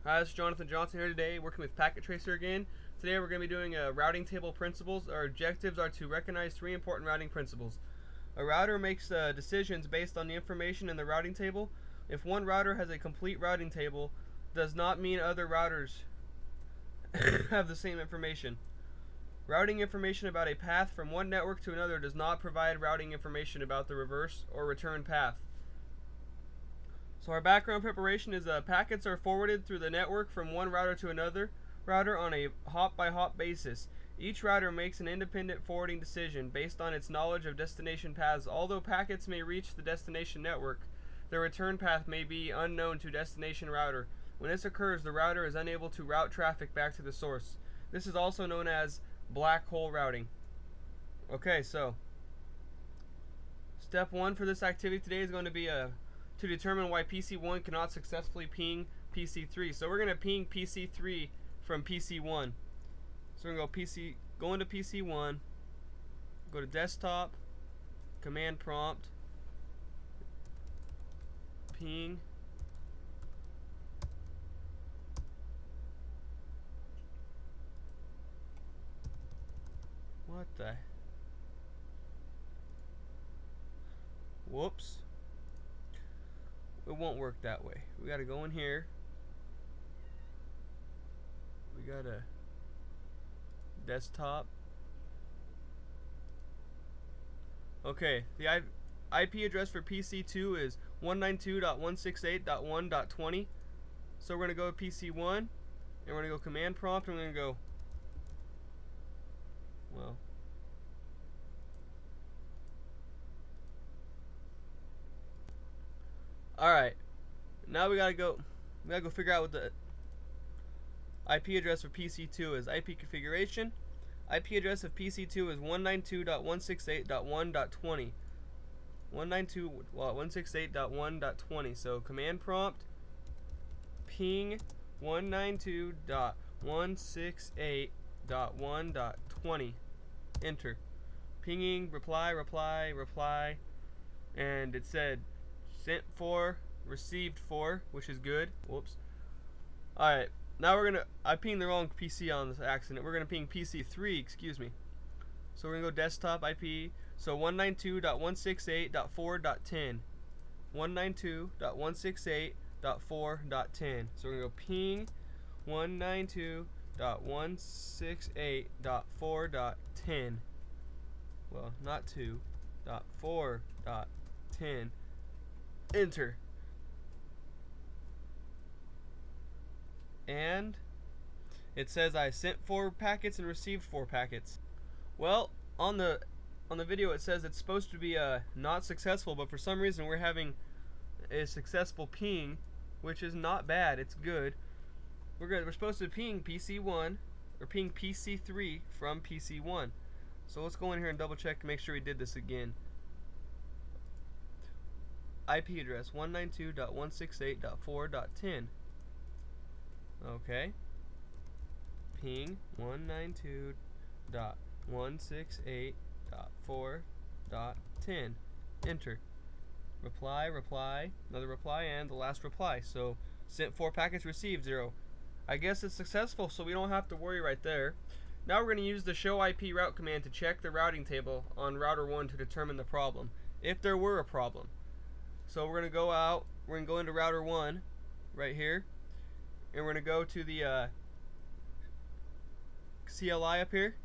Hi, this is Jonathan Johnson here today, working with Packet Tracer again. Today we're going to be doing a routing table principles. Our objectives are to recognize three important routing principles. A router makes decisions based on the information in the routing table. If one router has a complete routing table, does not mean other routers have the same information. Routing information about a path from one network to another does not provide routing information about the reverse or return path. So our background preparation is packets are forwarded through the network from one router to another router on a hop-by-hop basis. Each router makes an independent forwarding decision based on its knowledge of destination paths. Although packets may reach the destination network, their return path may be unknown to destination router. When this occurs, the router is unable to route traffic back to the source. This is also known as black hole routing. Okay, so step one for this activity today is going to be to determine why PC1 cannot successfully ping PC3. So we're going to ping PC3 from PC1. So we're going to go into PC1, go to desktop, command prompt, ping, what the, whoops. It won't work that way. We gotta go in here. We gotta desktop. Okay, the IP address for PC2 is 192.168.1.20. So we're gonna go to PC1 and we're gonna go command prompt and we're gonna go, well, alright, now we gotta go figure out what the IP address for PC2 is. IP configuration. IP address of PC2 is 192.168.1.20. 192.168.1.20. So command prompt ping 192.168.1.20. Enter. Pinging reply, and it said sent for, received for, which is good. Whoops. Alright, now I pinged the wrong PC on this accident. We're gonna ping PC3, excuse me. So we're gonna go desktop IP. So 192.168.4.10. 192.168.4.10. So we're gonna go ping 192.168.4.10. Well, not 2.4.10. Enter. And it says I sent 4 packets and received 4 packets. Well, on the video it says it's supposed to be not successful, but for some reason we're having a successful ping, which is not bad. It's good. We're supposed to ping PC1 or ping PC3 from PC1. So let's go in here and double check and make sure we did this again. IP address 192.168.4.10. Okay. Ping 192.168.4.10. Enter. Reply, another reply, and the last reply. So sent 4 packets, received 0. I guess it's successful, so we don't have to worry right there. Now we're going to use the show IP route command to check the routing table on router 1 to determine the problem, if there were a problem. So we're going to go out, we're going to go into router 1 right here, and we're going to go to the CLI up here,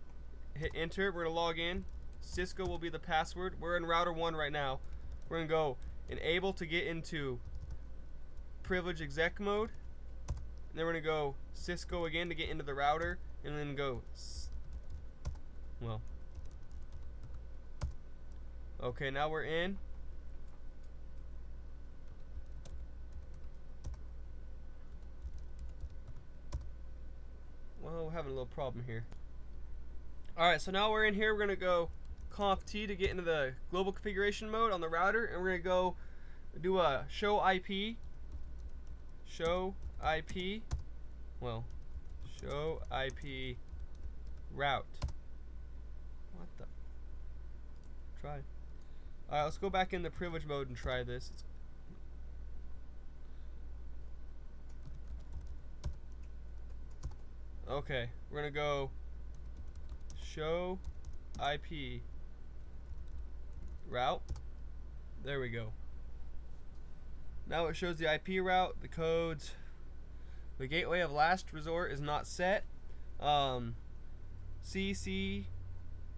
hit enter, we're going to log in. Cisco will be the password. We're in router 1 right now. We're going to go enable to get into privilege exec mode, and then we're going to go Cisco again to get into the router, and then go, well, okay, now we're in. Well, we're having a little problem here. Alright, so now we're in here. We're going to go conf T to get into the global configuration mode on the router, and we're going to go do a show IP. Show IP. Well, show IP route. What the? Try. Alright, let's go back in the privilege mode and try this. Okay, we're gonna go show IP route. There we go. Now it shows the IP route, the codes. The gateway of last resort is not set. CC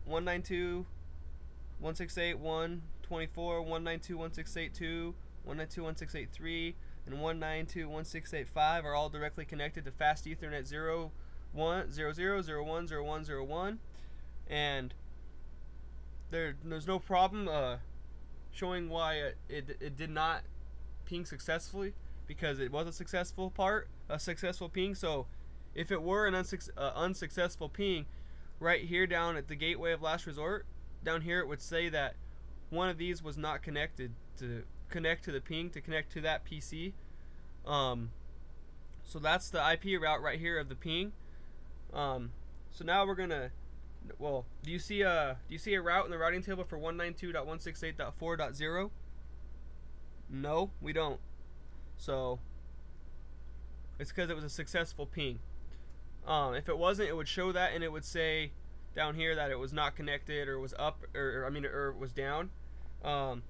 192.168.1.24, 192.168.2, 192.168.3, and 192.168.5 are all directly connected to fast Ethernet 0.1.0.0.0.1.0.1.0.1, and there's no problem showing why it did not ping successfully, because it was a successful ping. So if it were an unsuccessful ping, right here down at the gateway of last resort, down here it would say that one of these was not connected to connect to the ping, to connect to that PC. So that's the IP route right here of the ping. So now we're gonna, well, do you see a route in the routing table for 192.168.4.0? No, we don't. So it's because it was a successful ping. If it wasn't, it would show that, and it would say down here that it was not connected, or was up, or it was down. Now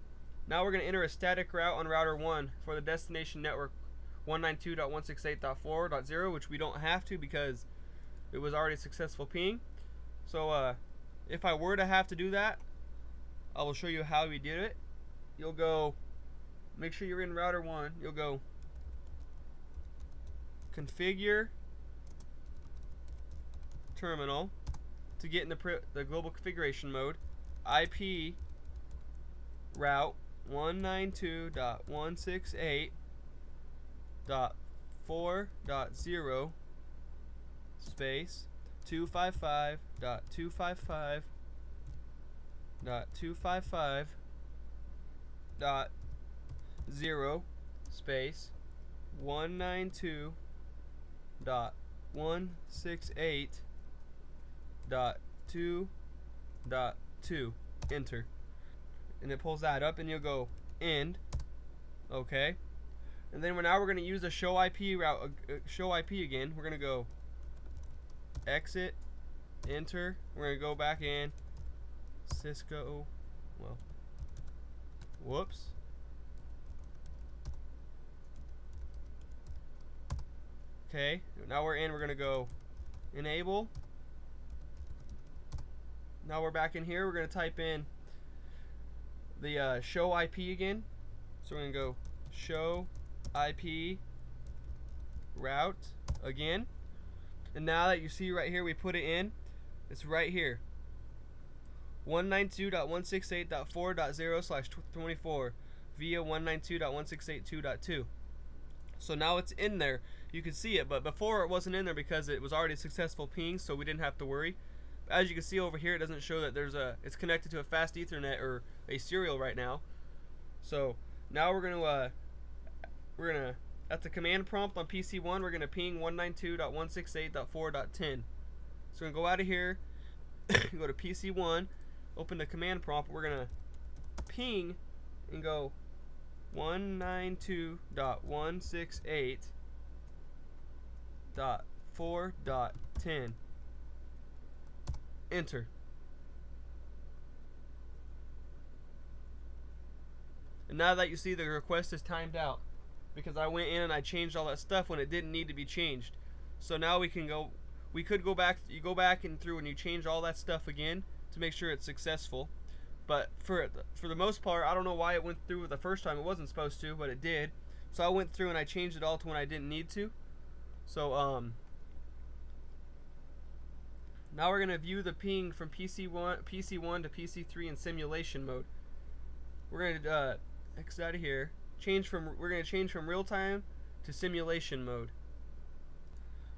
we're going to enter a static route on router 1 for the destination network 192.168.4.0, which we don't have to because it was already a successful ping. So if I were to have to do that, I will show you how we did it. You'll go, make sure you're in router 1. You'll go configure terminal to get in the global configuration mode. IP route 192.168.4.0 space 255.255.255.0 space 192.168.2.2. Enter, and it pulls that up, and you'll go end. Okay, and then now we're going to use the show IP route, show IP again. We're going to go exit, enter. We're going to go back in Cisco. Well, whoops. Okay, now we're in. We're going to go enable. Now we're back in here. We're going to type in the show IP again. So we're going to go show IP route again. And now that you see right here, we put it in. It's right here. 192.168.4.0/24 via 192.168.2.2. So now it's in there. You can see it, but before it wasn't in there because it was already a successful ping, so we didn't have to worry. As you can see over here, it doesn't show that it's connected to a fast Ethernet or a serial right now. So now we're gonna at the command prompt on PC1, we're gonna ping 192.168.4.10. So we're gonna go out of here, go to PC1, open the command prompt. We're gonna ping and go 192.168.4.10. Enter. And now that you see, the request is timed out because I went in and I changed all that stuff when it didn't need to be changed. So now we could go back, you go back and through and you change all that stuff again to make sure it's successful. But for the most part, I don't know why it went through the first time. It wasn't supposed to, but it did. So I went through and I changed it all to when I didn't need to. So now we're gonna view the ping from PC1 to PC3 in simulation mode. We're gonna exit out of here. We're gonna change from real time to simulation mode.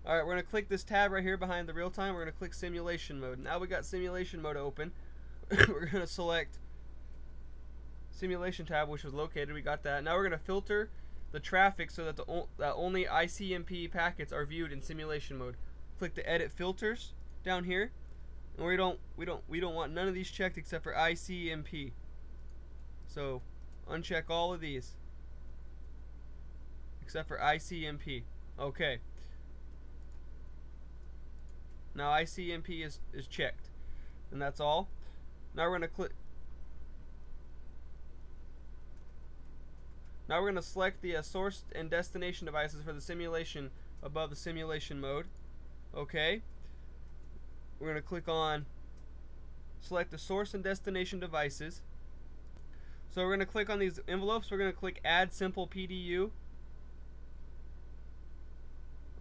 All right, we're gonna click this tab right here behind the real time. We're gonna click simulation mode. Now we got simulation mode open. We're gonna select simulation tab, which was located. We got that. Now we're gonna filter the traffic so that that only ICMP packets are viewed in simulation mode. Click the edit filters down here, and we don't want none of these checked except for ICMP. So uncheck all of these except for ICMP. Okay. Now ICMP is checked, and that's all. Now we're going to click. Now we're going to select the source and destination devices for the simulation above the simulation mode. Okay. We're going to click on select the source and destination devices. So we're going to click on these envelopes. We're going to click add simple PDU.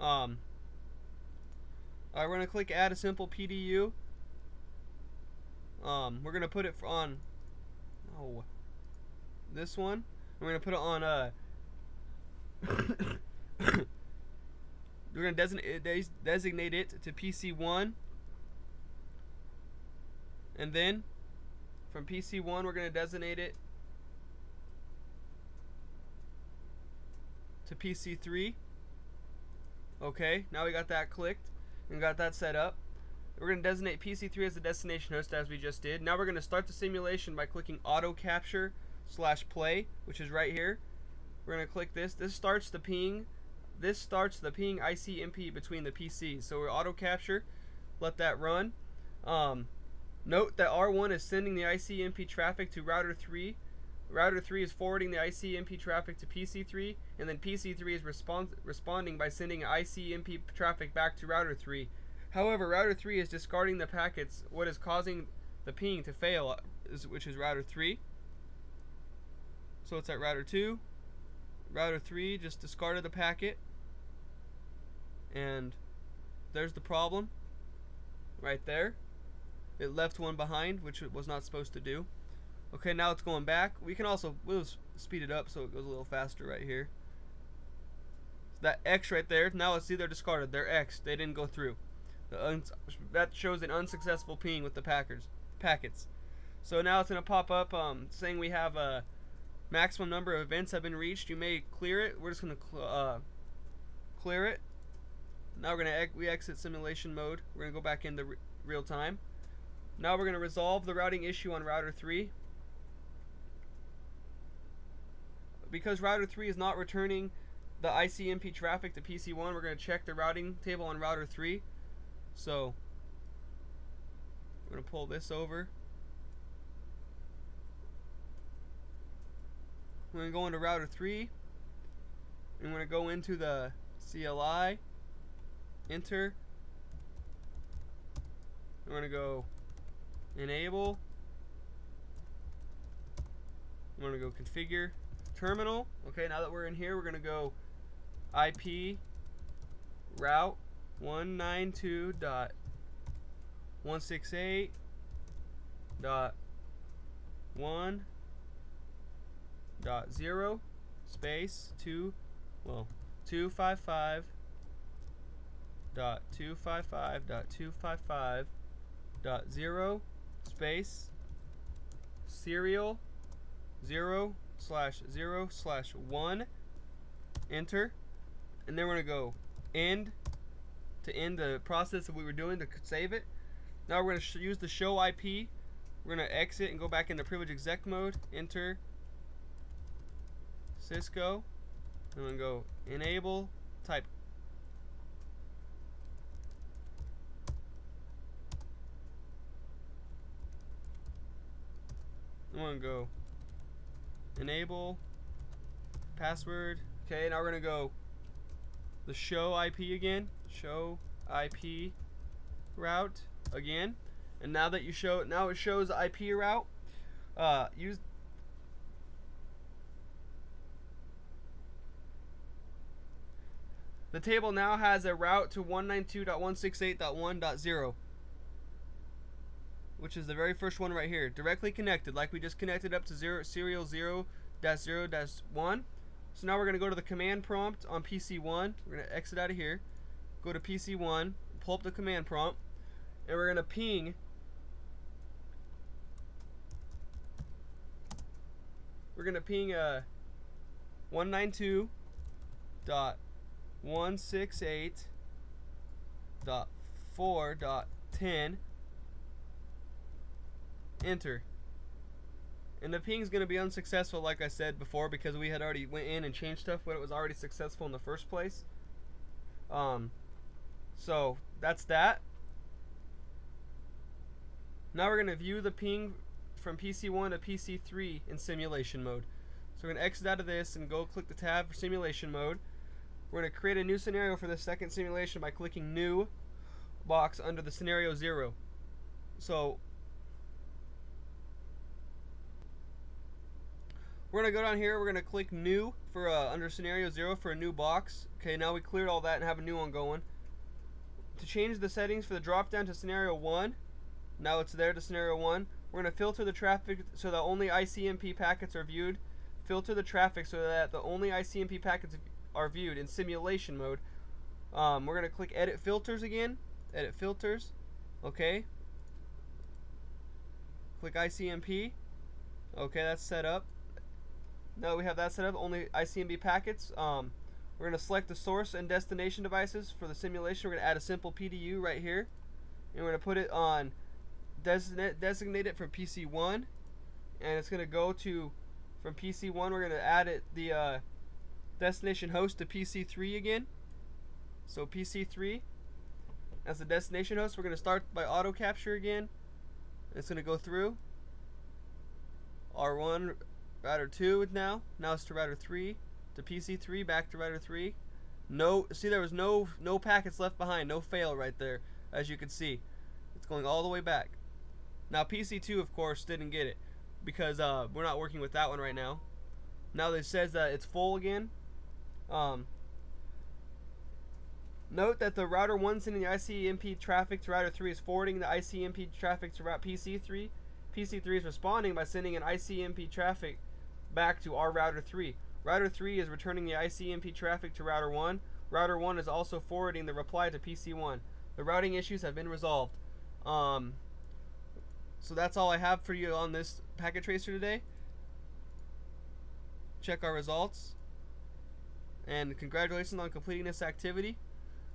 Alright, we're going to click add a simple PDU. We're going to put it on this one. We're going to put it on we're going to designate it to PC1. And then from PC1 we're going to designate it to PC3. Okay, now we got that clicked and got that set up. We're going to designate PC3 as the destination host as we just did. Now we're going to start the simulation by clicking auto capture /play, which is right here. We're going to click this. This starts the ping ICMP between the PCs. So we're auto capture, let that run. Note that R1 is sending the ICMP traffic to router 3. Router 3 is forwarding the ICMP traffic to PC3, and then PC3 is responding by sending ICMP traffic back to router 3. However, router 3 is discarding the packets, what is causing the ping to fail, which is router 3. So it's at router 2. Router 3 just discarded the packet, and there's the problem right there. It left one behind, which it was not supposed to do. Okay, now it's going back. We'll speed it up so it goes a little faster right here. So that X right there, now see they're discarded. They're X. They didn't go through. That shows an unsuccessful ping with the packets. So now it's going to pop up saying we have a maximum number of events have been reached. You may clear it. We're just going to clear it. Now we exit simulation mode. We're going to go back into real time. Now we're going to resolve the routing issue on router 3. Because router 3 is not returning the ICMP traffic to PC1, we're going to check the routing table on router 3. So we're going to pull this over. We're going to go into router 3. And we're going to go into the CLI. Enter. We're going to go enable. I'm going to go configure terminal. Okay, now that we're in here, we're going to go IP route 192.168.1.0 space 255.255.255.0 space serial 0/0/1 enter, and then we're gonna go end to end the process that we were doing to save it. Now we're gonna use the show IP. We're gonna exit and go back into privilege exec mode. Enter Cisco. I'm gonna go enable type. I'm gonna go enable password. Okay, now we're gonna go the show IP again. Show IP route again. And now that it shows IP route. Use the table now has a route to 192.168.1.0. which is the very first one right here, directly connected, like we just connected up to serial 0/0/1. So now we're going to go to the command prompt on PC1. We're going to exit out of here, go to PC1, pull up the command prompt, and we're going to ping. We're going to ping 192.168.4.10. Enter. And the ping is going to be unsuccessful, like I said before, because we had already went in and changed stuff when it was already successful in the first place. So that's that. Now we're going to view the ping from PC1 to PC3 in simulation mode. So we're going to exit out of this and go click the tab for simulation mode. We're going to create a new scenario for the second simulation by clicking new box under the scenario 0. So we're going to go down here, we're going to click new for under scenario 0 for a new box. Okay, now we cleared all that and have a new one going. To change the settings for the drop down to scenario 1, now it's there to scenario 1. We're going to filter the traffic so that only ICMP packets are viewed. Filter the traffic so that the only ICMP packets are viewed in simulation mode. We're going to click edit filters again. Edit filters. Okay. Click ICMP. Okay, that's set up. Now we have that set up, only ICMP packets. We're going to select the source and destination devices for the simulation. We're going to add a simple PDU right here. And we're going to put it on designate it for PC1. And it's going to go to, from PC1, we're going to add it the destination host to PC3 again. So PC3 as the destination host. We're going to start by auto capture again. It's going to go through R1, router 2 now it's to router 3, to PC3, back to router 3. See, there was no packets left behind, no fail right there, as you can see. It's going all the way back. Now PC2 of course didn't get it because we're not working with that one right now. Now it says that it's full again. Note that the router 1 sending the ICMP traffic to router 3 is forwarding the ICMP traffic to route PC3. PC3 is responding by sending an ICMP traffic back to our router 3. Router 3 is returning the ICMP traffic to router 1. Router 1 is also forwarding the reply to PC1. The routing issues have been resolved. So that's all I have for you on this packet tracer today. Check our results. And congratulations on completing this activity.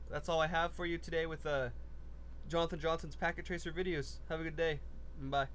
That's all I have for you today with Jonathan Johnson's packet tracer videos. Have a good day. Bye.